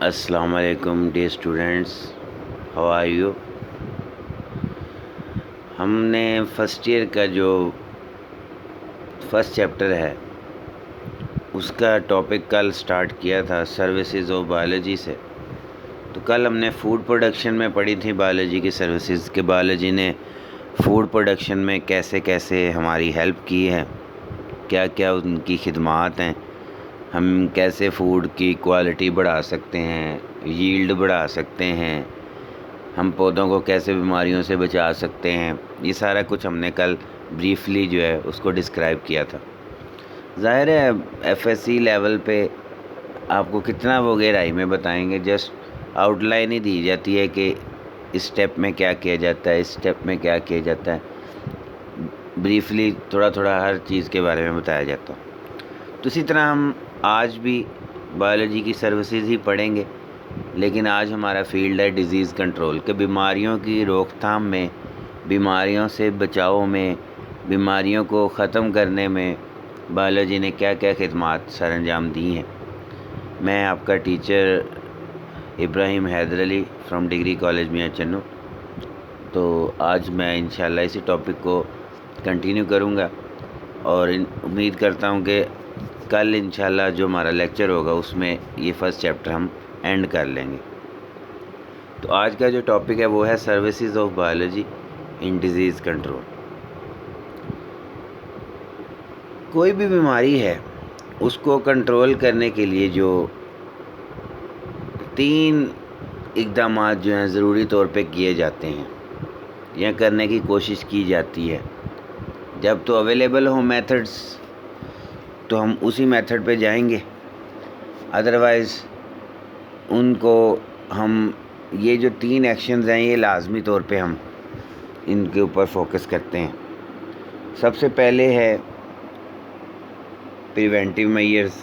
السلام علیکم dear students, how are you? ہم نے فرسٹ ایئر کا جو فرسٹ چیپٹر ہے اس کا ٹاپک کل سٹارٹ کیا تھا سروسز آف بایولوجی سے. تو کل ہم نے فوڈ پروڈکشن میں پڑھی تھی بایولوجی کی سروسز کہ بایولوجی نے فوڈ پروڈکشن میں کیسے کیسے ہماری ہیلپ کی ہے، کیا کیا ان کی خدمات ہیں، ہم کیسے فوڈ کی کوالٹی بڑھا سکتے ہیں، ییلڈ بڑھا سکتے ہیں، ہم پودوں کو کیسے بیماریوں سے بچا سکتے ہیں. یہ سارا کچھ ہم نے کل بریفلی جو ہے اس کو ڈسکرائب کیا تھا. ظاہر ہے ایف ایس سی لیول پہ آپ کو کتنا وہ گہرائی میں بتائیں گے، جسٹ آؤٹ لائن ہی دی جاتی ہے کہ اس اسٹیپ میں کیا کیا جاتا ہے، اس اسٹیپ میں کیا کیا جاتا ہے. بریفلی تھوڑا تھوڑا ہر چیز کے بارے میں بتایا جاتا ہے. تو اسی طرح ہم آج بھی بایولوجی کی سروسز ہی پڑھیں گے، لیکن آج ہمارا فیلڈ ہے ڈیزیز کنٹرول، کہ بیماریوں کی روک تھام میں، بیماریوں سے بچاؤ میں، بیماریوں کو ختم کرنے میں بایولوجی نے کیا کیا خدمات سر انجام دی ہیں. میں آپ کا teacher Ibrahim Haider Ali from degree college Mian Channu. تو آج میں انشاءاللہ اسی ٹاپک کو کنٹینیو کروں گا اور امید کرتا ہوں کہ کل انشاءاللہ جو ہمارا لیکچر ہوگا اس میں یہ فرسٹ چیپٹر ہم اینڈ کر لیں گے. تو آج کا جو ٹاپک ہے وہ ہے services of biology in disease control. کوئی بھی بیماری ہے اس کو کنٹرول کرنے کے لیے جو 3 اقدامات جو ہیں ضروری طور پہ کیے جاتے ہیں یا کرنے کی کوشش کی جاتی ہے. جب تو اویلیبل ہوں میتھڈس تو ہم اسی میتھڈ پہ جائیں گے، ادروائز ان کو ہم یہ جو 3 ایکشنز ہیں یہ لازمی طور پہ ہم ان کے اوپر فوکس کرتے ہیں. سب سے پہلے ہے پریونٹیو میئرز،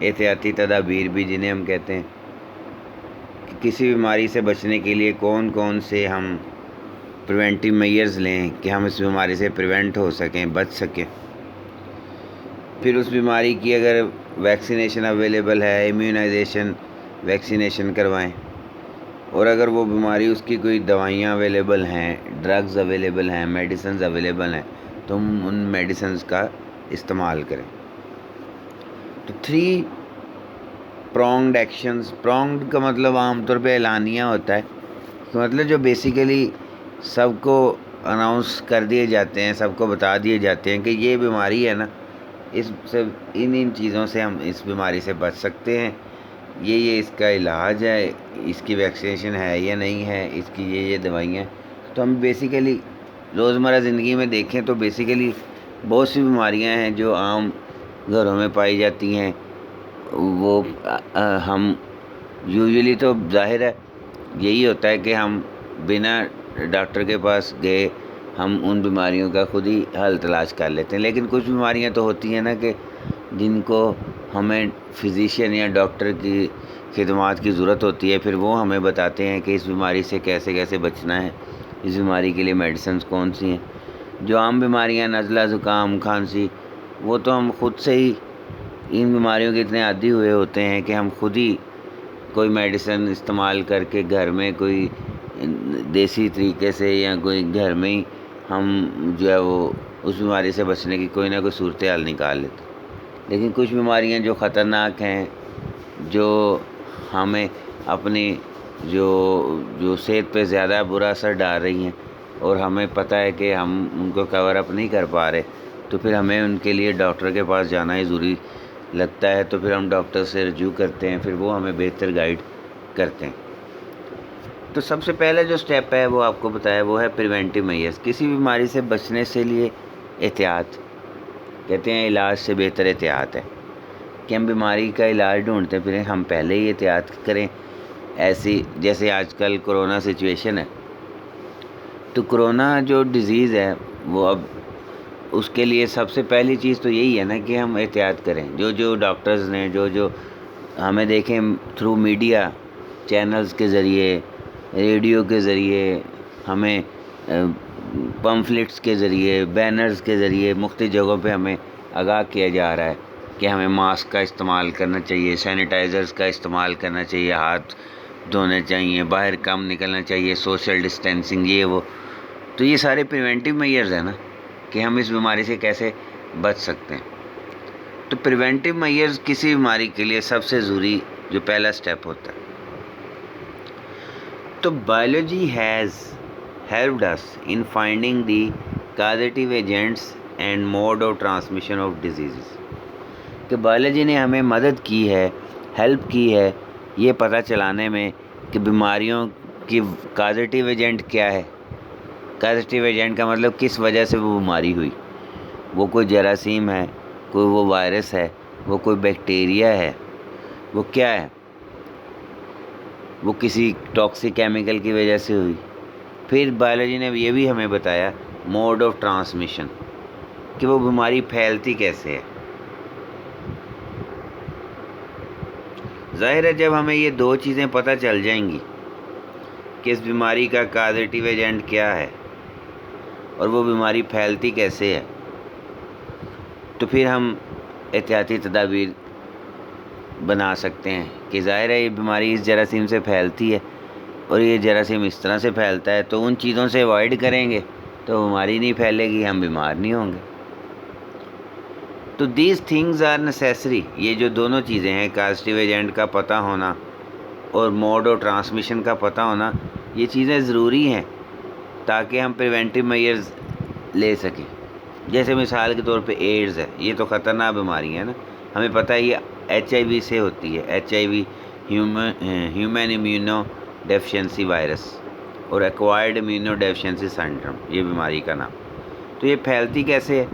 احتیاطی تدابیر بھی جنہیں ہم کہتے ہیں، کہ کسی بیماری سے بچنے کے لیے کون کون سے ہم پریونٹیو میئرز لیں کہ ہم اس بیماری سے پریونٹ ہو سکیں، بچ سکیں. پھر اس بیماری کی اگر ویکسینیشن اویلیبل ہے، امیونائزیشن ویکسینیشن کروائیں، اور اگر وہ بیماری اس کی کوئی دوائیاں اویلیبل ہیں، ڈرگز اویلیبل ہیں، میڈیسنز اویلیبل ہیں تو ہم ان میڈیسنز کا استعمال کریں. تو 3 پرونگڈ ایکشنز، پرونگڈ کا مطلب عام طور پہ اعلانیہ ہوتا ہے، تو مطلب جو بیسیکلی سب کو اناؤنس کر دیے جاتے ہیں، سب کو بتا دیے جاتے ہیں کہ یہ بیماری ہے نا، اس سے ان چیزوں سے ہم اس بیماری سے بچ سکتے ہیں، یہ اس کا علاج ہے، اس کی ویکسینیشن ہے یا نہیں ہے، اس کی یہ دوائیاں. تو ہم بیسیکلی روزمرہ زندگی میں دیکھیں تو بیسیکلی بہت سی بیماریاں ہیں جو عام گھروں میں پائی جاتی ہیں. وہ ہم یوزلی تو ظاہر ہے یہی ہوتا ہے کہ ہم بنا ڈاکٹر کے پاس گئے ہم ان بیماریوں کا خود ہی حل تلاش کر لیتے ہیں. لیکن کچھ بیماریاں تو ہوتی ہیں نا کہ جن کو ہمیں فزیشین یا ڈاکٹر کی خدمات کی ضرورت ہوتی ہے، پھر وہ ہمیں بتاتے ہیں کہ اس بیماری سے کیسے کیسے بچنا ہے، اس بیماری کے لیے میڈیسنز کون سی ہیں. جو عام بیماریاں نزلہ، زکام، کھانسی، وہ تو ہم خود سے ہی ان بیماریوں کے اتنے عادی ہوئے ہوتے ہیں کہ ہم خود ہی کوئی میڈیسن استعمال کر کے گھر میں کوئی دیسی طریقے سے یا کوئی گھر میں ہی ہم جو ہے وہ اس بیماری سے بچنے کی کوئی نہ کوئی صورتحال نکال لیتے. لیکن کچھ بیماریاں جو خطرناک ہیں، جو ہمیں اپنی جو صحت پہ زیادہ برا اثر ڈال رہی ہیں اور ہمیں پتہ ہے کہ ہم ان کو کور اپ نہیں کر پا رہے، تو پھر ہمیں ان کے لیے ڈاکٹر کے پاس جانا ہی ضروری لگتا ہے. تو پھر ہم ڈاکٹر سے رجوع کرتے ہیں، پھر وہ ہمیں بہتر گائیڈ کرتے ہیں. تو سب سے پہلے جو سٹیپ ہے وہ آپ کو بتایا وہ ہے پریونٹیو میئرز. کسی بیماری سے بچنے سے لیے احتیاط، کہتے ہیں علاج سے بہتر احتیاط ہے، کہ ہم بیماری کا علاج ڈھونڈتے پھریں، ہم پہلے ہی احتیاط کریں. ایسی جیسے آج کل کرونا سچویشن ہے، تو کرونا جو ڈیزیز ہے وہ اب اس کے لیے سب سے پہلی چیز تو یہی ہے نا کہ ہم احتیاط کریں. جو ڈاکٹرز نے جو ہمیں دیکھیں تھرو میڈیا چینلز کے ذریعے، ریڈیو کے ذریعے، ہمیں پمفلٹس کے ذریعے، بینرز کے ذریعے مختلف جگہوں پہ ہمیں آگاہ کیا جا رہا ہے کہ ہمیں ماسک کا استعمال کرنا چاہیے، سینیٹائزرز کا استعمال کرنا چاہیے، ہاتھ دھونے چاہیے، باہر کم نکلنا چاہیے، سوشل ڈسٹینسنگ، یہ وہ. تو یہ سارے پریونٹیو میئرز ہیں نا کہ ہم اس بیماری سے کیسے بچ سکتے ہیں. تو پریونٹیو میئرز کسی بیماری کے لیے سب سے ضروری جو پہلا سٹیپ ہوتا ہے. تو biology has helped us in finding the causative agents and mode of transmission of diseases. کہ بایولوجی نے ہمیں مدد کی ہے، ہیلپ کی ہے یہ پتہ چلانے میں کہ بیماریوں کی کازیٹیو ایجنٹ کیا ہے. کازیٹیو ایجنٹ کا مطلب کس وجہ سے وہ بیماری ہوئی. وہ کوئی جراثیم ہے، کوئی وہ وائرس ہے، وہ کوئی بیکٹیریا ہے، وہ کیا ہے، وہ کسی ٹاکسک کیمیکل کی وجہ سے ہوئی. پھر بایولوجی نے یہ بھی ہمیں بتایا موڈ آف ٹرانسمیشن کہ وہ بیماری پھیلتی کیسے ہے. ظاہر ہے جب ہمیں یہ دو چیزیں پتہ چل جائیں گی کہ اس بیماری کا کازیٹیو ایجنٹ کیا ہے اور وہ بیماری پھیلتی کیسے ہے، تو پھر ہم احتیاطی تدابیر بنا سکتے ہیں کہ ظاہر ہے یہ بیماری اس جراثیم سے پھیلتی ہے اور یہ جراثیم اس طرح سے پھیلتا ہے، تو ان چیزوں سے اوائڈ کریں گے تو بیماری نہیں پھیلے گی، ہم بیمار نہیں ہوں گے. تو دیز تھنگز آر نیسیسری. یہ جو دونوں چیزیں ہیں، کازیٹیو ایجنٹ کا پتہ ہونا اور موڈ آف ٹرانسمیشن کا پتہ ہونا، یہ چیزیں ضروری ہیں تاکہ ہم پریونٹیو میئرز لے سکیں. جیسے مثال کے طور پہ ایڈز ہے، یہ تو خطرناک بیماری ہے نا، ہمیں پتہ ہے یہ HIV سے ہوتی ہے. HIV human immuno deficiency virus اور ایکوائرڈ امیونو ڈیفیشنسی سنڈروم، یہ بیماری کا نام. تو یہ پھیلتی کیسے ہے؟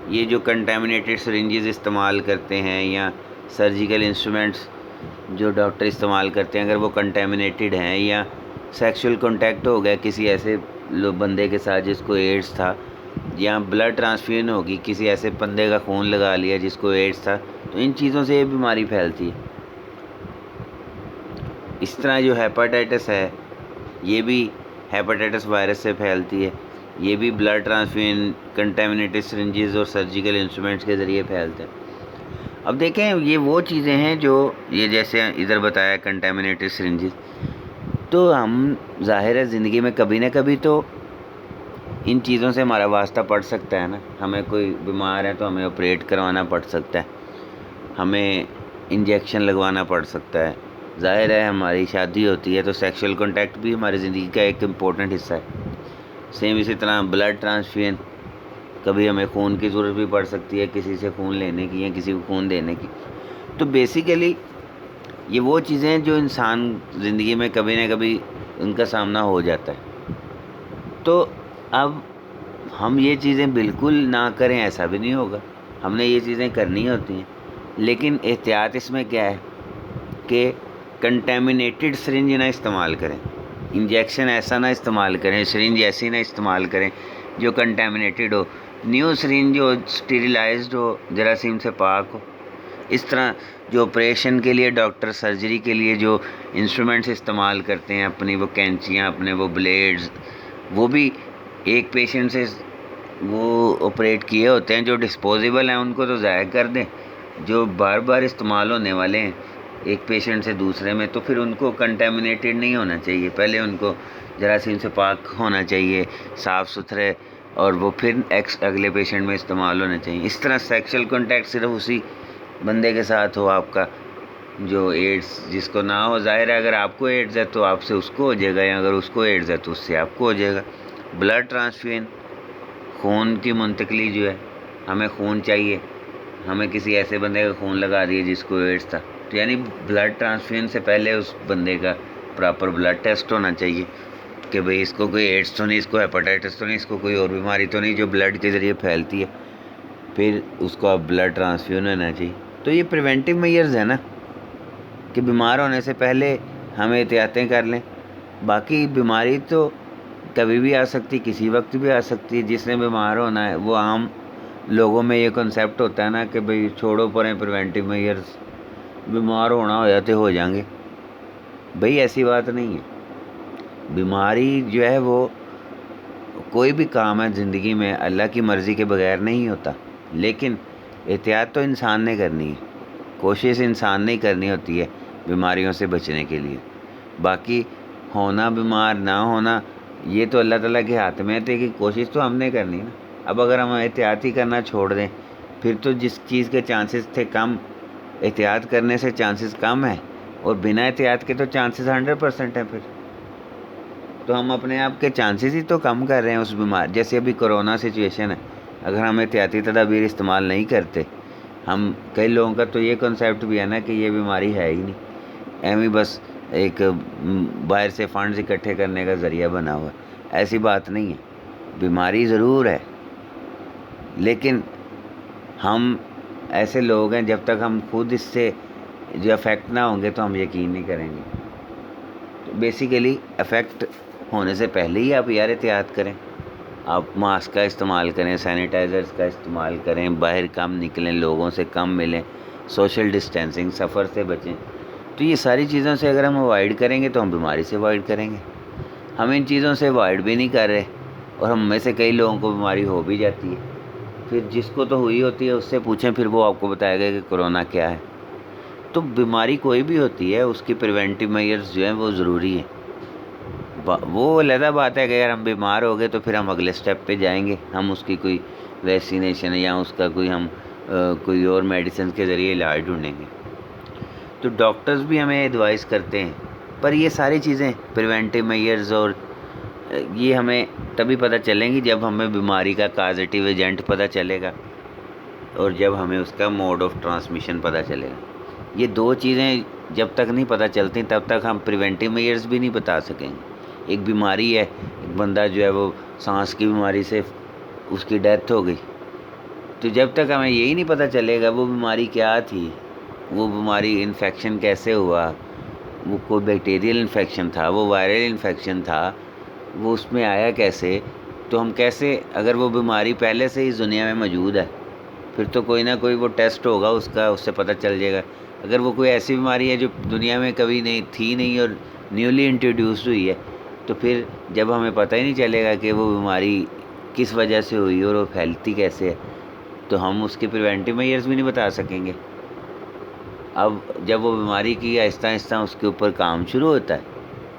یہ جو کنٹامنیٹڈ سرنجز استعمال کرتے ہیں یا سرجیکل انسٹرومنٹس جو ڈاکٹر استعمال کرتے ہیں، اگر وہ کنٹامنیٹڈ ہیں یا سیکشول کانٹیکٹ ہو گیا کسی ایسے بندے کے ساتھ جس کو ایڈز تھا، یا بلڈ ٹرانسفیوژن ہوگی، کسی ایسے بندے کا خون لگا لیا جس کو ایڈز تھا، تو ان چیزوں سے یہ بیماری پھیلتی ہے. اس طرح جو ہیپاٹائٹس ہے یہ بھی ہیپاٹائٹس وائرس سے پھیلتی ہے، یہ بھی بلڈ ٹرانسفیوژن، کنٹامنیٹڈ سرنجز اور سرجیکل انسٹرومنٹس کے ذریعے پھیلتے ہیں. اب دیکھیں یہ وہ چیزیں ہیں جو یہ جیسے ادھر بتایا کنٹامنیٹڈ سرنجز، تو ہم ظاہر ہے زندگی میں کبھی نہ کبھی تو ان چیزوں سے ہمارا واسطہ پڑ سکتا ہے نا. ہمیں کوئی بیمار ہے تو ہمیں آپریٹ کروانا پڑ سکتا ہے، ہمیں انجیکشن لگوانا پڑ سکتا ہے. ظاہر ہے ہماری شادی ہوتی ہے تو سیکشول کانٹیکٹ بھی ہماری زندگی کا ایک امپورٹنٹ حصہ ہے. سیم اسی طرح بلڈ ٹرانسفیوژن، کبھی ہمیں خون کی ضرورت بھی پڑ سکتی ہے کسی سے خون لینے کی یا کسی کو خون دینے کی. تو بیسیکلی یہ وہ چیزیں ہیں جو انسان زندگی میں کبھی نہ کبھی ان کا سامنا ہو جاتا ہے. تو اب ہم یہ چیزیں بالکل نہ کریں ایسا بھی نہیں ہوگا، ہم نے یہ چیزیں کرنی ہوتی ہیں، لیکن احتیاط اس میں کیا ہے کہ کنٹامنیٹڈ سرنج نہ استعمال کریں، انجیکشن ایسا نہ استعمال کریں، سرنج ایسی نہ استعمال کریں جو کنٹامنیٹڈ ہو، نیو سرنج ہو، اسٹیریلائزڈ ہو، جراثیم سے پاک ہو. اس طرح جو آپریشن کے لیے ڈاکٹر سرجری کے لیے جو انسٹرومنٹس استعمال کرتے ہیں، اپنی وہ کینچیاں، اپنے وہ بلیڈز، وہ بھی ایک پیشنٹ سے وہ آپریٹ کیے ہوتے ہیں. جو ڈسپوزیبل ہیں ان کو تو ضائع کر دیں، جو بار بار استعمال ہونے والے ہیں ایک پیشنٹ سے دوسرے میں، تو پھر ان کو کنٹامنیٹڈ نہیں ہونا چاہیے، پہلے ان کو جراثیم سے پاک ہونا چاہیے، صاف ستھرے، اور وہ پھر اگلے پیشنٹ میں استعمال ہونا چاہیے. اس طرح سیکشل کانٹیکٹ صرف اسی بندے کے ساتھ ہو آپ کا جو ایڈز جس کو نہ ہو. ظاہر ہے اگر آپ کو ایڈز ہے تو آپ سے اس کو ہو جائے گا، یا اگر اس کو ایڈز ہے تو اس سے آپ کو ہو جائے گا. بلڈ ٹرانسفیوژن، خون کی منتقلی جو ہے، ہمیں خون چاہیے، ہمیں کسی ایسے بندے کا خون لگا دیے جس کو ایڈز تھا، تو یعنی بلڈ ٹرانسفیوژن سے پہلے اس بندے کا پراپر بلڈ ٹیسٹ ہونا چاہیے کہ بھئی اس کو کوئی ایڈز تو نہیں، اس کو ہیپاٹائٹس تو نہیں، اس کو کوئی اور بیماری تو نہیں جو بلڈ کے ذریعے پھیلتی ہے. پھر اس کو اب بلڈ ٹرانسفیوژن ہونا چاہیے. تو یہ پریونٹیو میئرز ہیں نا کہ بیمار ہونے سے پہلے ہمیں احتیاطیں کر لیں. باقی بیماری تو کبھی بھی آ سکتی، کسی وقت بھی آ سکتی ہے. جس نے بیمار ہونا ہے وہ عام لوگوں میں یہ کنسیپٹ ہوتا ہے نا کہ بھئی چھوڑو پریں پریونٹیو میئرز، بیمار ہونا ہو جاتے ہو جائیں گے. بھئی ایسی بات نہیں ہے. بیماری جو ہے وہ کوئی بھی کام ہے زندگی میں اللہ کی مرضی کے بغیر نہیں ہوتا، لیکن احتیاط تو انسان نے کرنی ہے، کوشش انسان نے کرنی ہوتی ہے بیماریوں سے بچنے کے لیے. باقی ہونا بیمار نہ ہونا یہ تو اللہ تعالیٰ کے ہاتھ میں ہے کہ کوشش تو ہم نے کرنی نا. اب اگر ہم احتیاط ہی کرنا چھوڑ دیں پھر تو جس چیز کے چانسز تھے کم، احتیاط کرنے سے چانسز کم ہیں، اور بنا احتیاط کے تو چانسز 100% ہیں. پھر تو ہم اپنے آپ کے چانسز ہی تو کم کر رہے ہیں اس بیمار. جیسے ابھی کرونا سچویشن ہے، اگر ہم احتیاطی تدابیر استعمال نہیں کرتے، ہم کئی لوگوں کا تو یہ کنسیپٹ بھی ہے نا کہ یہ بیماری ہے ہی نہیں، ایویں بس ایک باہر سے فنڈز اکٹھے کرنے کا ذریعہ بنا ہوا ہے. ایسی بات نہیں ہے، بیماری ضرور ہے، لیکن ہم ایسے لوگ ہیں جب تک ہم خود اس سے جو افیکٹ نہ ہوں گے تو ہم یقین نہیں کریں گے. تو بیسیکلی افیکٹ ہونے سے پہلے ہی آپ یار احتیاط کریں. آپ ماسک کا استعمال کریں، سینیٹائزرز کا استعمال کریں، باہر کم نکلیں، لوگوں سے کم ملیں، سوشل ڈسٹینسنگ، سفر سے بچیں. تو یہ ساری چیزوں سے اگر ہم اوائڈ کریں گے تو ہم بیماری سے اوائڈ کریں گے. ہم ان چیزوں سے اوائڈ بھی نہیں کر رہے، اور ہم میں سے کئی لوگوں کو بیماری ہو بھی جاتی ہے. پھر جس کو تو ہوئی ہوتی ہے اس سے پوچھیں، پھر وہ آپ کو بتائے گا کہ کرونا کیا ہے. تو بیماری کوئی بھی ہوتی ہے اس کی پریونٹیو میئرز جو ہیں وہ ضروری ہیں. وہ علیحدہ بات ہے کہ اگر ہم بیمار ہو گئے تو پھر ہم اگلے سٹیپ پہ جائیں گے، ہم اس کی کوئی ویکسینیشن یا اس کا کوئی ہم کوئی اور میڈیسن کے ذریعے علاج ڈھونڈیں گے. تو ڈاکٹرز بھی ہمیں ایڈوائز کرتے ہیں، پر یہ ساری چیزیں پریونٹیو میئرز اور یہ ہمیں تبھی پتہ چلیں گی جب ہمیں بیماری کا کازیٹیو ایجنٹ پتہ چلے گا اور جب ہمیں اس کا موڈ آف ٹرانسمیشن پتہ چلے گا. یہ دو چیزیں جب تک نہیں پتہ چلتی تب تک ہم پریونٹیو میئرز بھی نہیں بتا سکیں گے. ایک بیماری ہے، ایک بندہ جو ہے وہ سانس کی بیماری سے اس کی ڈیتھ ہو گئی، تو جب تک ہمیں یہی نہیں پتہ چلے گا وہ بیماری کیا تھی، وہ بیماری انفیکشن کیسے ہوا، وہ کوئی بیکٹیریل انفیکشن تھا، وہ وائرل انفیکشن تھا، وہ اس میں آیا کیسے، تو ہم کیسے، اگر وہ بیماری پہلے سے ہی دنیا میں موجود ہے پھر تو کوئی نہ کوئی وہ ٹیسٹ ہوگا اس کا، اس سے پتہ چل جائے گا. اگر وہ کوئی ایسی بیماری ہے جو دنیا میں کبھی نہیں تھی نہیں اور نیولی انٹروڈیوسڈ ہوئی ہے، تو پھر جب ہمیں پتہ ہی نہیں چلے گا کہ وہ بیماری کس وجہ سے ہوئی اور وہ پھیلتی کیسے ہے، تو ہم اس کے پریونٹیو میئرز بھی نہیں بتا سکیں گے. اب جب وہ بیماری کی آہستہ آہستہ اس کے اوپر کام شروع ہوتا ہے،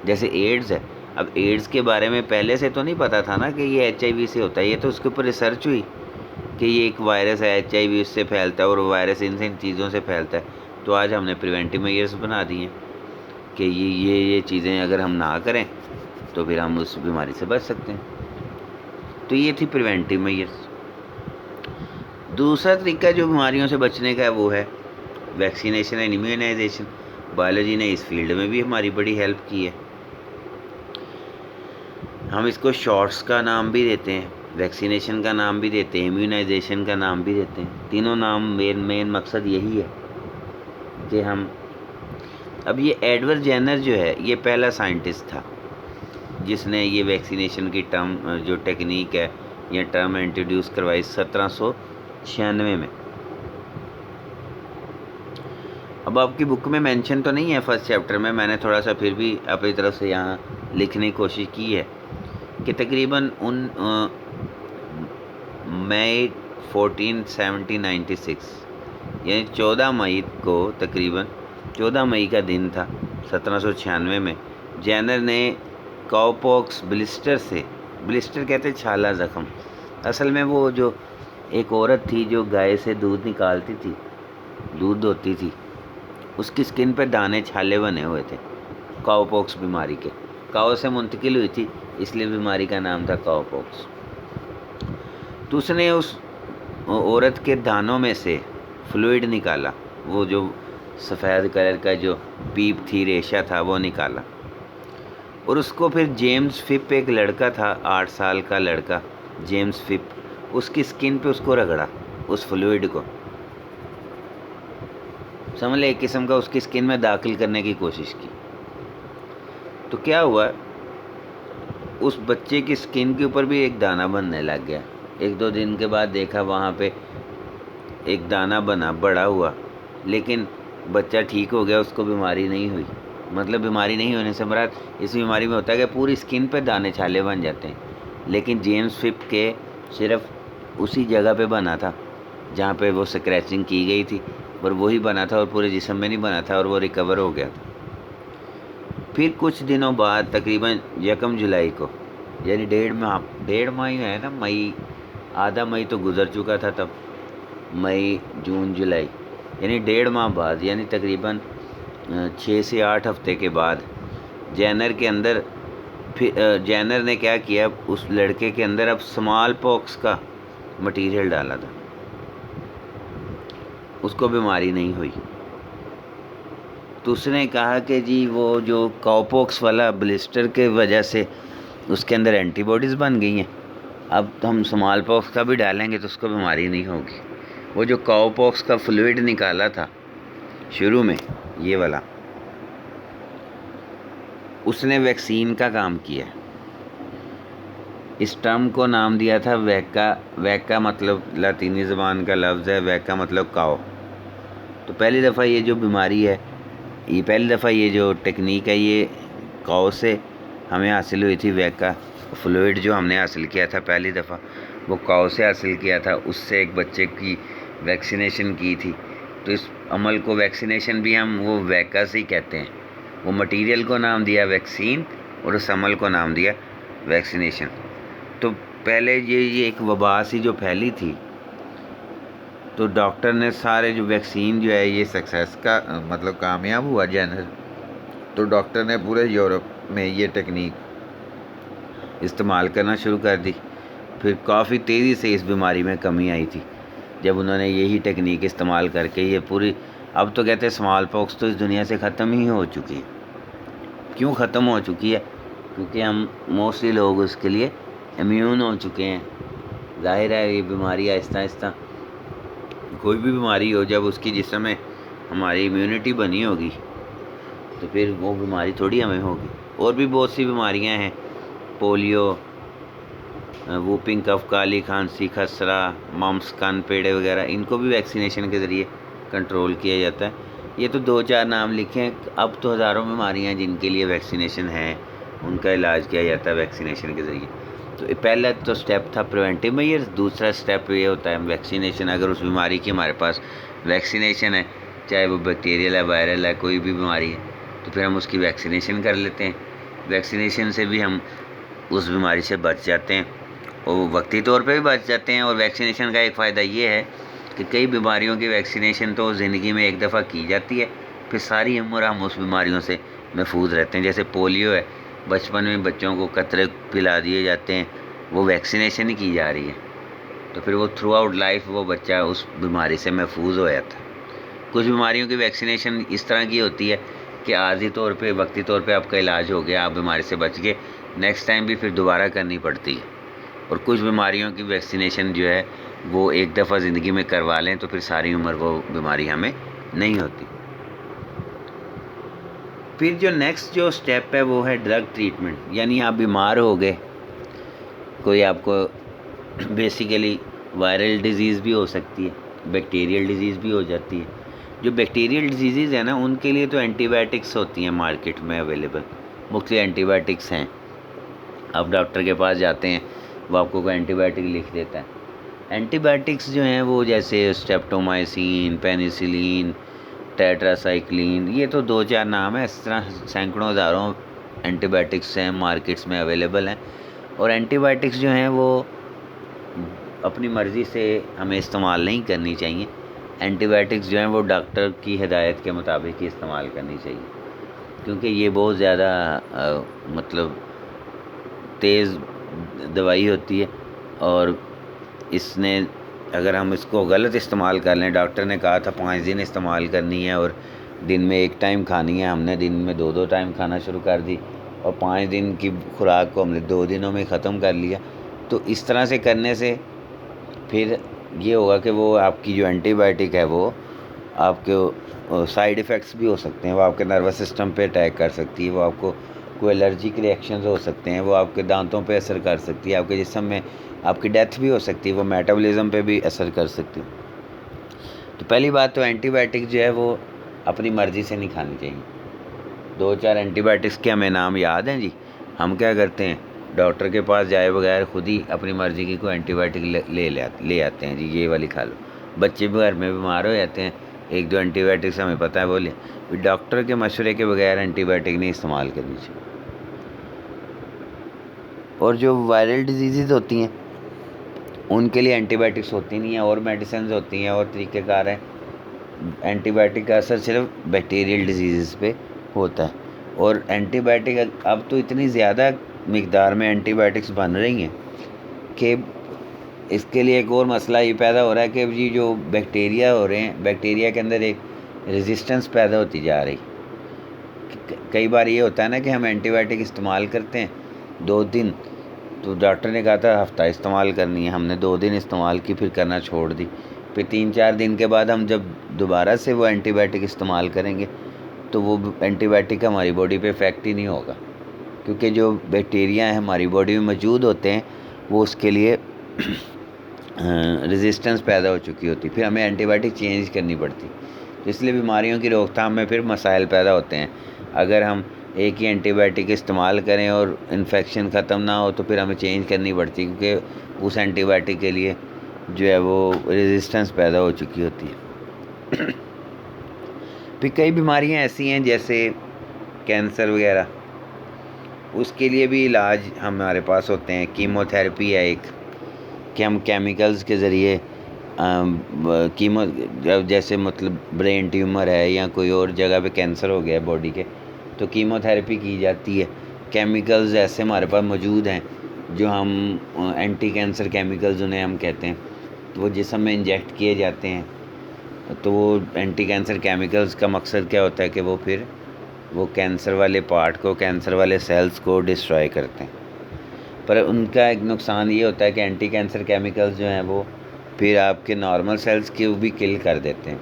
جیسے ایڈز ہے. اب ایڈز کے بارے میں پہلے سے تو نہیں پتہ تھا نا کہ یہ HIV سے ہوتا ہے، یہ تو اس کے اوپر ریسرچ ہوئی کہ یہ ایک وائرس ہے، HIV اس سے پھیلتا ہے اور وائرس ان چیزوں سے پھیلتا ہے. تو آج ہم نے پریونٹیو میئرز بنا دیے ہیں کہ یہ چیزیں اگر ہم نہ کریں تو پھر ہم اس بیماری سے بچ سکتے ہیں. تو یہ تھی پریونٹیو میئرز. دوسرا طریقہ جو بیماریوں سے بچنے کا ہے وہ ہے ویکسینیشن اینڈ امیونائزیشن. بایولوجی نے اس فیلڈ میں بھی ہماری بڑی ہیلپ کی ہے. ہم اس کو شارٹس کا نام بھی دیتے ہیں، ویکسینیشن کا نام بھی دیتے ہیں، امیونائزیشن کا نام بھی دیتے ہیں. تینوں نام مین مقصد یہی ہے کہ ہم اب یہ ایڈورڈ جینر جو ہے یہ پہلا سائنٹسٹ تھا جس نے یہ ویکسینیشن کی ٹرم جو ٹیکنیک ہے یہ ٹرم انٹروڈیوس کروائی 1796 میں. اب آپ کی بک میں مینشن تو نہیں ہے فرسٹ چیپٹر میں نے تھوڑا سا پھر بھی اپنی طرف سے یہاں لکھنے کی کوشش کی ہے کہ تقریباً مئی 1496 یعنی 14 مئی کو، تقریباً 14 مئی کا دن تھا 1796 میں، جینر نے کاؤ پوکس بلسٹر کہتے چھالا زخم. اصل میں وہ جو ایک عورت تھی جو گائے سے دودھ نکالتی تھی، دودھ دوتی تھی، اس کی سکن پہ دانے چھالے بنے ہوئے تھے کاؤ پوکس بیماری کے. کاؤ سے منتقل ہوئی تھی اس لیے بیماری کا نام تھا کاؤ پوکس. تو اس نے اس عورت کے دانوں میں سے فلوئڈ نکالا، وہ جو سفید کلر کا جو پیپ تھی، ریشہ تھا، وہ نکالا، اور اس کو پھر جیمز فپ ایک لڑکا تھا، 8 سال کا لڑکا جیمز فپ، اس کی سکن پہ اس کو رگڑا، اس فلوئڈ کو سمجھ لے ایک قسم کا اس کی سکن میں داخل کرنے کی کوشش کی. تو کیا ہوا، اس بچے کی سکن کے اوپر بھی ایک دانہ بننے لگ گیا. 1-2 دن کے بعد دیکھا وہاں پہ ایک دانہ بنا، بڑا ہوا، لیکن بچہ ٹھیک ہو گیا، اس کو بیماری نہیں ہوئی. مطلب بیماری نہیں ہونے سے مراد اس بیماری میں ہوتا ہے کہ پوری سکن پہ دانے چھالے بن جاتے ہیں، لیکن جیمز فپ کے صرف اسی جگہ پہ بنا تھا جہاں پہ وہ سکریچنگ کی گئی تھی، پر وہی بنا تھا اور پورے جسم میں نہیں بنا تھا، اور وہ ریکور ہو گیا تھا۔ پھر کچھ دنوں بعد تقریباً 1 جولائی کو، یعنی 1.5 ماہ ہی ہے نا، آدھا مئی تو گزر چکا تھا تب، مئی جون جولائی، یعنی 1.5 ماہ بعد، یعنی تقریباً 6 سے 8 ہفتے کے بعد جینر نے کیا کیا، اس لڑکے کے اندر اب اسمال پاکس کا مٹیریل ڈالا تھا، اس کو بیماری نہیں ہوئی۔ تو اس نے کہا کہ جی وہ جو کاؤ پاکس والا بلسٹر کے وجہ سے اس کے اندر اینٹی باڈیز بن گئی ہیں، اب ہم اسمال پاکس کا بھی ڈالیں گے تو اس کو بیماری نہیں ہوگی۔ وہ جو کاؤ پاکس کا فلوئڈ نکالا تھا شروع میں، یہ والا، اس نے ویکسین کا کام کیا۔ اس ٹرم کو نام دیا تھا ویکا مطلب لاطینی زبان کا لفظ ہے، ویکا مطلب کاؤ۔ تو پہلی دفعہ یہ جو ٹیکنیک ہے یہ کاؤ سے ہمیں حاصل ہوئی تھی۔ ویکا فلوئڈ جو ہم نے حاصل کیا تھا پہلی دفعہ، وہ کاؤ سے حاصل کیا تھا، اس سے ایک بچے کی ویکسینیشن کی تھی۔ تو اس عمل کو ویکسینیشن بھی ہم وہ ویکا سے ہی کہتے ہیں۔ وہ مٹیریل کو نام دیا ویکسین اور اس عمل کو نام دیا ویکسینیشن۔ تو پہلے یہ ایک وبا سی جو پھیلی تھی، تو ڈاکٹر نے سارے جو ویکسین جو ہے یہ سکسیس کا مطلب کامیاب ہوا جنرل، تو ڈاکٹر نے پورے یورپ میں یہ ٹیکنیک استعمال کرنا شروع کر دی۔ پھر کافی تیزی سے اس بیماری میں کمی آئی تھی جب انہوں نے یہی ٹیکنیک استعمال کر کے یہ پوری، اب تو کہتے ہیں اسمال پاکس تو اس دنیا سے ختم ہی ہو چکی ہے۔ کیوں ختم ہو چکی ہے؟ کیونکہ ہم موسٹلی لوگ اس کے لیے امیون ہو چکے ہیں۔ ظاہر ہے یہ بیماری آہستہ آہستہ، کوئی بھی بیماری ہو، جب اس کی جسم میں ہماری امیونٹی بنی ہوگی تو پھر وہ بیماری تھوڑی ہمیں ہوگی۔ اور بھی بہت سی بیماریاں ہیں، پولیو، ووپنگ کف، کالی کھانسی، خسرہ، ممپس، کن پیڑے وغیرہ، ان کو بھی ویکسینیشن کے ذریعے کنٹرول کیا جاتا ہے۔ یہ تو 2-4 نام لکھے ہیں، اب تو ہزاروں بیماریاں جن کے لیے ویکسینیشن ہے، ان کا علاج کیا جاتا ہے ویکسینیشن کے ذریعے۔ تو پہلا تو سٹیپ تھا پریونٹیو میئرز، دوسرا سٹیپ یہ ہوتا ہے ویکسینیشن۔ اگر اس بیماری کی ہمارے پاس ویکسینیشن ہے، چاہے وہ بیکٹیریل ہے، وائرل ہے، کوئی بھی بیماری ہے، تو پھر ہم اس کی ویکسینیشن کر لیتے ہیں۔ ویکسینیشن سے بھی ہم اس بیماری سے بچ جاتے ہیں، اور وقتی طور پہ بھی بچ جاتے ہیں۔ اور ویکسینیشن کا ایک فائدہ یہ ہے کہ کئی بیماریوں کی ویکسینیشن تو زندگی میں ایک دفعہ کی جاتی ہے، پھر ساری عمر ہم اس بیماریوں سے محفوظ رہتے ہیں۔ جیسے پولیو ہے، بچپن میں بچوں کو قطرے پلا دیے جاتے ہیں، وہ ویکسینیشن ہی کی جا رہی ہے، تو پھر وہ تھرو آؤٹ لائف وہ بچہ اس بیماری سے محفوظ ہو جاتا ہے۔ کچھ بیماریوں کی ویکسینیشن اس طرح کی ہوتی ہے کہ عارضی طور پہ، وقتی طور پہ آپ کا علاج ہو گیا، آپ بیماری سے بچ گئے، نیکسٹ ٹائم بھی پھر دوبارہ کرنی پڑتی ہے۔ اور کچھ بیماریوں کی ویکسینیشن جو ہے وہ ایک دفعہ زندگی میں کروا لیں تو پھر ساری عمر وہ بیماری ہمیں نہیں ہوتی۔ پھر جو نیکسٹ جو سٹیپ ہے وہ ہے ڈرگ ٹریٹمنٹ، یعنی آپ بیمار ہو گئے، کوئی آپ کو بیسیکلی وائرل ڈیزیز بھی ہو سکتی ہے، بیکٹیریل ڈیزیز بھی ہو جاتی ہے۔ جو بیکٹیریل ڈیزیز ہیں نا، ان کے لیے تو اینٹی بائیوٹکس ہوتی ہیں مارکیٹ میں اویلیبل، مختلف اینٹی بائیوٹکس ہیں۔ آپ ڈاکٹر کے پاس جاتے ہیں، وہ آپ کو کوئی اینٹی بائیوٹک لکھ دیتا ہے۔ اینٹی بائیوٹکس جو ہیں وہ جیسے اسٹیپٹومائسین، پینیسلین، ٹیٹراسائکلین، یہ تو 2-4 نام ہیں، اس طرح سینکڑوں ہزاروں اینٹی بائیوٹکس ہیں مارکیٹس میں اویلیبل ہیں۔ اور اینٹی بائیوٹکس جو ہیں وہ اپنی مرضی سے ہمیں استعمال نہیں کرنی چاہیے۔ اینٹی بائیوٹکس جو ہیں وہ ڈاکٹر کی ہدایت کے مطابق ہی استعمال کرنی چاہیے، کیونکہ یہ بہت زیادہ مطلب تیز دوائی ہوتی ہے، اور اس نے اگر ہم اس کو غلط استعمال کر لیں، ڈاکٹر نے کہا تھا 5 دن استعمال کرنی ہے اور دن میں 1 ٹائم کھانی ہے، ہم نے دن میں 2 ٹائم کھانا شروع کر دی، اور 5 دن کی خوراک کو ہم نے 2 دنوں میں ختم کر لیا۔ تو اس طرح سے کرنے سے پھر یہ ہوگا کہ وہ آپ کی جو اینٹی بائیوٹک ہے وہ آپ کے سائیڈ ایفیکٹس بھی ہو سکتے ہیں، وہ آپ کے نروس سسٹم پہ اٹیک کر سکتی ہے، وہ آپ کو کوئی الرجک ریئیکشنز ہو سکتے ہیں، وہ آپ کے دانتوں پہ اثر کر سکتی ہے، آپ کے جسم میں آپ کی ڈیتھ بھی ہو سکتی ہے، وہ میٹابولزم پہ بھی اثر کر سکتی ہے۔ تو پہلی بات تو اینٹی بائیوٹک جو ہے وہ اپنی مرضی سے نہیں کھانی چاہیے۔ 2-4 اینٹی بائیوٹکس کے ہمیں نام یاد ہیں جی، ہم کیا کرتے ہیں، ڈاکٹر کے پاس جائے بغیر خود ہی اپنی مرضی کی کوئی اینٹی بائیوٹک لے آتے ہیں، جی یہ والی کھا لو، بچے بھی گھر میں بیمار ہو جاتے ہیں، 1-2 اینٹی بائیوٹکس ہمیں پتہ ہے بولے، ڈاکٹر کے مشورے کے بغیر اینٹی بائیوٹک نہیں استعمال کرنی چاہیے۔ اور جو وائرل ڈیزیزز ہوتی ہیں ان کے لیے اینٹی بائیوٹکس ہوتی نہیں ہیں، اور میڈیسنز ہوتی ہیں اور طریقہ کار ہیں۔ اینٹی بائیوٹک کا اثر صرف بیکٹیریل ڈیزیزز پہ ہوتا ہے، اور اینٹی بائیوٹک اب تو اتنی زیادہ مقدار میں اینٹی بائیوٹکس بن رہی ہیں کہ اس کے لیے ایک اور مسئلہ یہ پیدا ہو رہا ہے کہ جی جو بیکٹیریا ہو رہے ہیں، بیکٹیریا کے اندر ایک ریزسٹنس پیدا ہوتی جا رہی۔ کئی بار یہ ہوتا ہے نا کہ ہم اینٹی بائیوٹک استعمال کرتے ہیں 2 دن، تو ڈاکٹر نے کہا تھا ہفتہ استعمال کرنی ہے، ہم نے 2 دن استعمال کی، پھر کرنا چھوڑ دی، پھر 3-4 دن کے بعد ہم جب دوبارہ سے وہ اینٹی بائیوٹک استعمال کریں گے تو وہ اینٹی بائیوٹک ہماری باڈی پہ افیکٹ ہی نہیں ہوگا، کیونکہ جو بیکٹیریا ہیں ہماری باڈی میں موجود ہوتے ہیں وہ اس کے لیے ریزسٹنس پیدا ہو چکی ہوتی، پھر ہمیں اینٹی بائیوٹک چینج کرنی پڑتی، تو اس لیے بیماریوں کی روک تھام میں پھر مسائل پیدا ہوتے ہیں۔ اگر ہم ایک ہی اینٹی بائیوٹک استعمال کریں اور انفیکشن ختم نہ ہو تو پھر ہمیں چینج کرنی پڑتی، کیونکہ اس اینٹی بائیوٹک کے لیے جو ہے وہ ریزسٹنس پیدا ہو چکی ہوتی ہے۔ پھر کئی بیماریاں ایسی ہیں جیسے کینسر وغیرہ، اس کے لیے بھی علاج ہمارے پاس ہوتے ہیں۔ کیمو تھراپی ہے ایک، کہ ہم کیمیکلز کے ذریعے کیمو، جیسے مطلب برین ٹیومر ہے یا کوئی اور جگہ پہ کینسر ہو گیا ہے باڈی کے، تو کیمو تھراپی کی جاتی ہے۔ کیمیکلز ایسے ہمارے پاس موجود ہیں جو ہم اینٹی کینسر کیمیکلز انہیں ہم کہتے ہیں، تو وہ جسم میں انجیکٹ کیے جاتے ہیں، تو وہ اینٹی کینسر کیمیکلز کا مقصد کیا ہوتا ہے کہ وہ پھر وہ کینسر والے پارٹ کو، کینسر والے سیلز کو ڈسٹرائے کرتے ہیں۔ پر ان کا ایک نقصان یہ ہوتا ہے کہ اینٹی کینسر کیمیکلز جو ہیں وہ پھر آپ کے نارمل سیلز کو بھی کل کر دیتے ہیں۔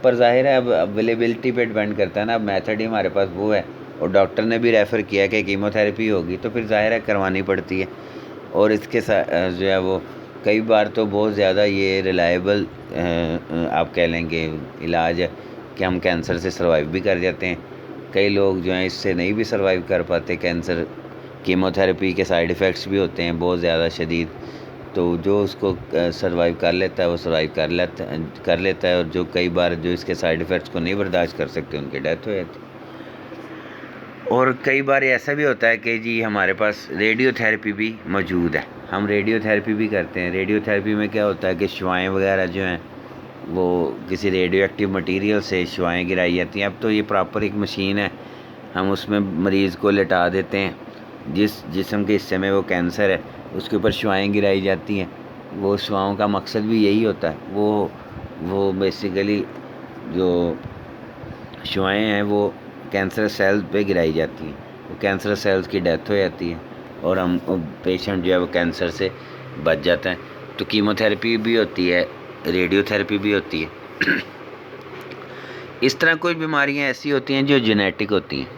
پر ظاہر ہے اب اویلیبلٹی پہ ڈپینڈ کرتا ہے نا، اب میتھڈ ہی ہمارے پاس وہ ہے، اور ڈاکٹر نے بھی ریفر کیا کہ کیمو تھراپی ہوگی تو پھر ظاہر ہے کروانی پڑتی ہے۔ اور اس کے ساتھ جو ہے وہ کئی بار تو بہت زیادہ یہ ریلائبل آپ کہہ لیں گے علاج ہے کہ ہم کینسر سے سروائیو بھی کر جاتے ہیں۔ کئی لوگ جو ہیں اس سے نہیں بھی سروائیو کر پاتے، کینسر کیمو تھراپی کے سائیڈ ایفیکٹس بھی ہوتے ہیں بہت زیادہ شدید، تو جو اس کو سروائیو کر لیتا ہے وہ سروائیو کر لیتا ہے، اور جو کئی بار جو اس کے سائیڈ ایفیکٹس کو نہیں برداشت کر سکتے ان کی ڈیتھ ہو جاتی ہے۔ اور کئی بار ایسا بھی ہوتا ہے کہ جی ہمارے پاس ریڈیو تھراپی بھی موجود ہے، ہم ریڈیو تھراپی بھی کرتے ہیں۔ ریڈیو تھراپی میں کیا ہوتا ہے کہ شعاعیں وغیرہ جو ہیں وہ کسی ریڈیو ایکٹیو مٹیریل سے شعاعیں گرائی جاتی ہیں۔ اب تو یہ پراپر ایک مشین ہے، ہم اس میں مریض کو لٹا دیتے ہیں، جس جسم کے حصے میں وہ کینسر ہے اس کے اوپر شعاعیں گرائی جاتی ہیں۔ وہ شعاؤں کا مقصد بھی یہی ہوتا ہے، وہ بیسیکلی جو شعاعیں ہیں وہ کینسر سیلز پہ گرائی جاتی ہیں، وہ کینسر سیلز کی ڈیتھ ہو جاتی ہے اور ہم پیشنٹ جو ہے وہ کینسر سے بچ جاتا ہے۔ تو کیمو تھراپی بھی ہوتی ہے، ریڈیو تھراپی بھی ہوتی ہے۔ اس طرح کوئی بیماریاں ایسی ہوتی ہیں جو جینیٹک ہوتی ہیں،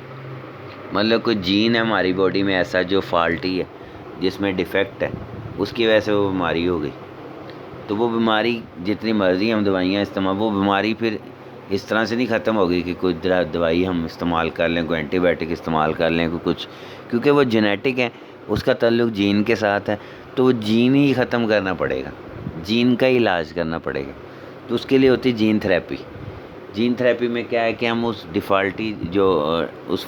مطلب کوئی جین ہے ہماری باڈی میں ایسا جو فالٹی ہے، جس میں ڈیفیکٹ ہے، اس کی وجہ سے وہ بیماری ہو گئی، تو وہ بیماری جتنی مرضی ہم دوائیاں استعمال، وہ بیماری پھر اس طرح سے نہیں ختم ہوگی کہ کوئی دوائی ہم استعمال کر لیں، کوئی اینٹی بائیوٹک استعمال کر لیں، کوئی کچھ، کیونکہ وہ جینیٹک ہے، اس کا تعلق جین کے ساتھ ہے، تو وہ جین ہی ختم کرنا پڑے گا، جین کا علاج کرنا پڑے گا، تو اس کے لیے ہوتی جین تھراپی۔ جین تھراپی میں کیا ہے کہ ہم اس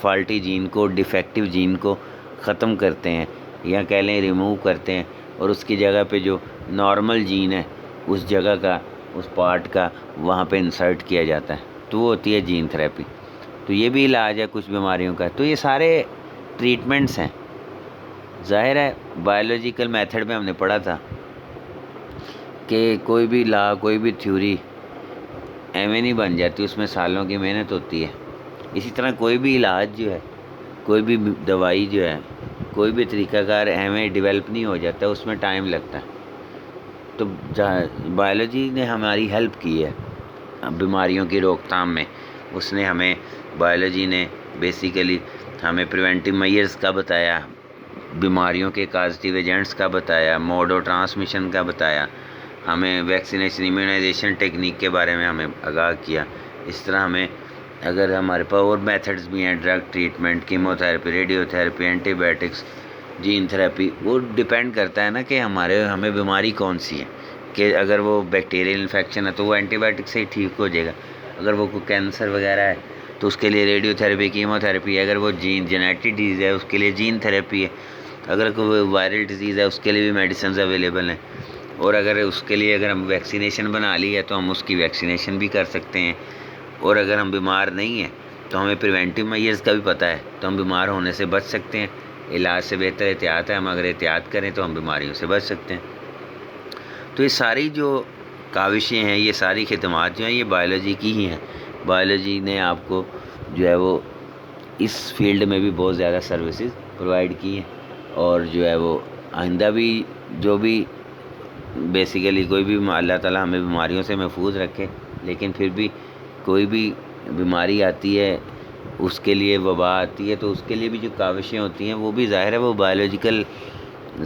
فالٹی جین کو، ڈیفیکٹیو جین کو ختم کرتے ہیں، یا کہہ لیں ریموو کرتے ہیں، اور اس کی جگہ پہ جو نارمل جین ہے اس جگہ کا، اس پارٹ کا وہاں پہ انسرٹ کیا جاتا ہے، تو وہ ہوتی ہے جین تھراپی۔ تو یہ بھی علاج ہے کچھ بیماریوں کا۔ تو یہ سارے ٹریٹمنٹس ہیں۔ ظاہر ہے بایولوجیکل میتھڈ میں ہم نے پڑھا تھا کہ کوئی بھی لا، کوئی بھی تھیوری ایویں نہیں بن جاتی، اس میں سالوں کی محنت ہوتی ہے۔ اسی طرح کوئی بھی علاج جو ہے، کوئی بھی دوائی جو ہے، کوئی بھی طریقہ کار ایویں ڈیولپ نہیں ہو جاتا، اس میں ٹائم لگتا ہے۔ تو بایولوجی نے ہماری ہیلپ کی ہے بیماریوں کی روک تھام میں، اس نے ہمیں، بایولوجی نے بیسیکلی ہمیں پریونٹیو میئرز کا بتایا، بیماریوں کے کازٹیو ایجنٹس کا بتایا، موڈ آف ٹرانسمیشن کا بتایا، ہمیں ویکسینیشن امیونائزیشن ٹیکنیک کے بارے میں ہمیں آگاہ کیا۔ اس طرح ہمیں، اگر ہمارے پاس اور میتھڈز بھی ہیں، drug treatment, chemotherapy, radiotherapy, antibiotics, gene therapy, وہ ڈیپینڈ کرتا ہے نا کہ ہمیں بیماری کون سی ہے۔ کہ اگر وہ بیکٹیریل انفیکشن ہے تو وہ اینٹی بائیوٹک سے ہی ٹھیک ہو جائے گا. اگر وہ کوئی کینسر وغیرہ ہے تو اس کے لیے ریڈیو تھراپی کیمو تھراپی ہے. اگر وہ جینیٹک ڈیزیز ہے اس کے لیے جین تھراپی ہے. اگر کوئی وائرل ڈیزیز ہے اس کے لیے بھی میڈیسنز اویلیبل ہیں. اور اگر اس کے لیے اگر ہم ویکسینیشن بنا لی ہے تو ہم اس کی ویکسینیشن بھی کر سکتے ہیں. اور اگر ہم بیمار نہیں ہیں تو ہمیں پریونٹیو میئرز کا بھی پتہ ہے تو ہم بیمار ہونے سے بچ سکتے ہیں. علاج سے بہتر احتیاط ہے. ہم اگر احتیاط کریں تو ہم بیماریوں سے بچ سکتے ہیں. تو یہ ساری جو کاوشیں ہیں، یہ ساری خدمات جو ہیں، یہ بایولوجی کی ہی ہیں. بایولوجی نے آپ کو جو ہے وہ اس فیلڈ میں بھی بہت زیادہ سروسز پرووائڈ کی ہیں. اور جو ہے وہ آئندہ بھی جو بھی بیسیکلی کوئی بھی اللہ تعالیٰ ہمیں بیماریوں سے محفوظ رکھے، لیکن پھر بھی کوئی بھی بیماری آتی ہے، اس کے لیے وبا آتی ہے، تو اس کے لیے بھی جو کاوشیں ہوتی ہیں وہ بھی ظاہر ہے وہ بایولوجیکل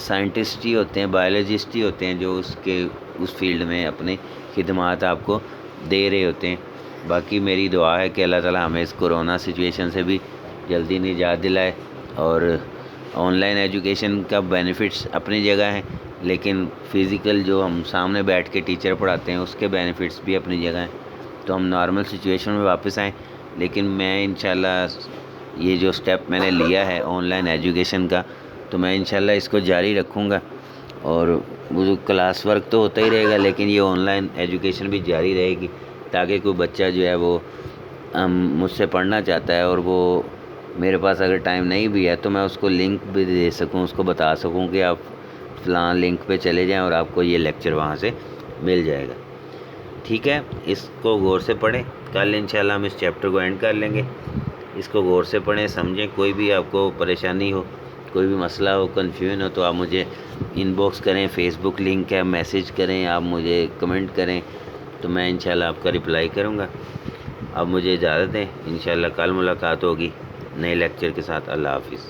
سائنٹسٹ ہی ہوتے ہیں، بایولوجسٹ ہی ہوتے ہیں جو اس فیلڈ میں اپنے خدمات آپ کو دے رہے ہوتے ہیں. باقی میری دعا ہے کہ اللہ تعالیٰ ہمیں اس کورونا سچویشن سے بھی جلدی نجات دلائے. اور آن لائن ایجوکیشن کا بینیفٹس اپنی جگہ ہیں، لیکن فزیکل جو ہم سامنے بیٹھ کے ٹیچر پڑھاتے ہیں اس کے بینیفٹس بھی اپنی جگہ ہیں. تو ہم نارمل سچویشن میں واپس آئیں. لیکن میں انشاءاللہ یہ جو سٹیپ میں نے لیا ہے آن لائن ایجوکیشن کا، تو میں انشاءاللہ اس کو جاری رکھوں گا. اور وہ جو کلاس ورک تو ہوتا ہی رہے گا، لیکن یہ آن لائن ایجوکیشن بھی جاری رہے گی، تاکہ کوئی بچہ جو ہے وہ مجھ سے پڑھنا چاہتا ہے اور وہ میرے پاس اگر ٹائم نہیں بھی ہے تو میں اس کو لنک بھی دے سکوں، اس کو بتا سکوں کہ آپ فلاں لنک پہ چلے جائیں اور آپ کو یہ لیکچر وہاں سے مل جائے گا. ٹھیک ہے، اس کو غور سے پڑھیں. کل انشاءاللہ ہم اس چیپٹر کو اینڈ کر لیں گے. اس کو غور سے پڑھیں، سمجھیں. کوئی بھی آپ کو پریشانی ہو، کوئی بھی مسئلہ ہو، کنفیوژن ہو، تو آپ مجھے ان باکس کریں، فیس بک لنک ہے، میسیج کریں، آپ مجھے کمنٹ کریں، تو میں انشاءاللہ آپ کا رپلائی کروں گا. اب مجھے اجازت دیں، انشاءاللہ کل ملاقات ہوگی نئے لیکچر کے ساتھ. اللہ حافظ.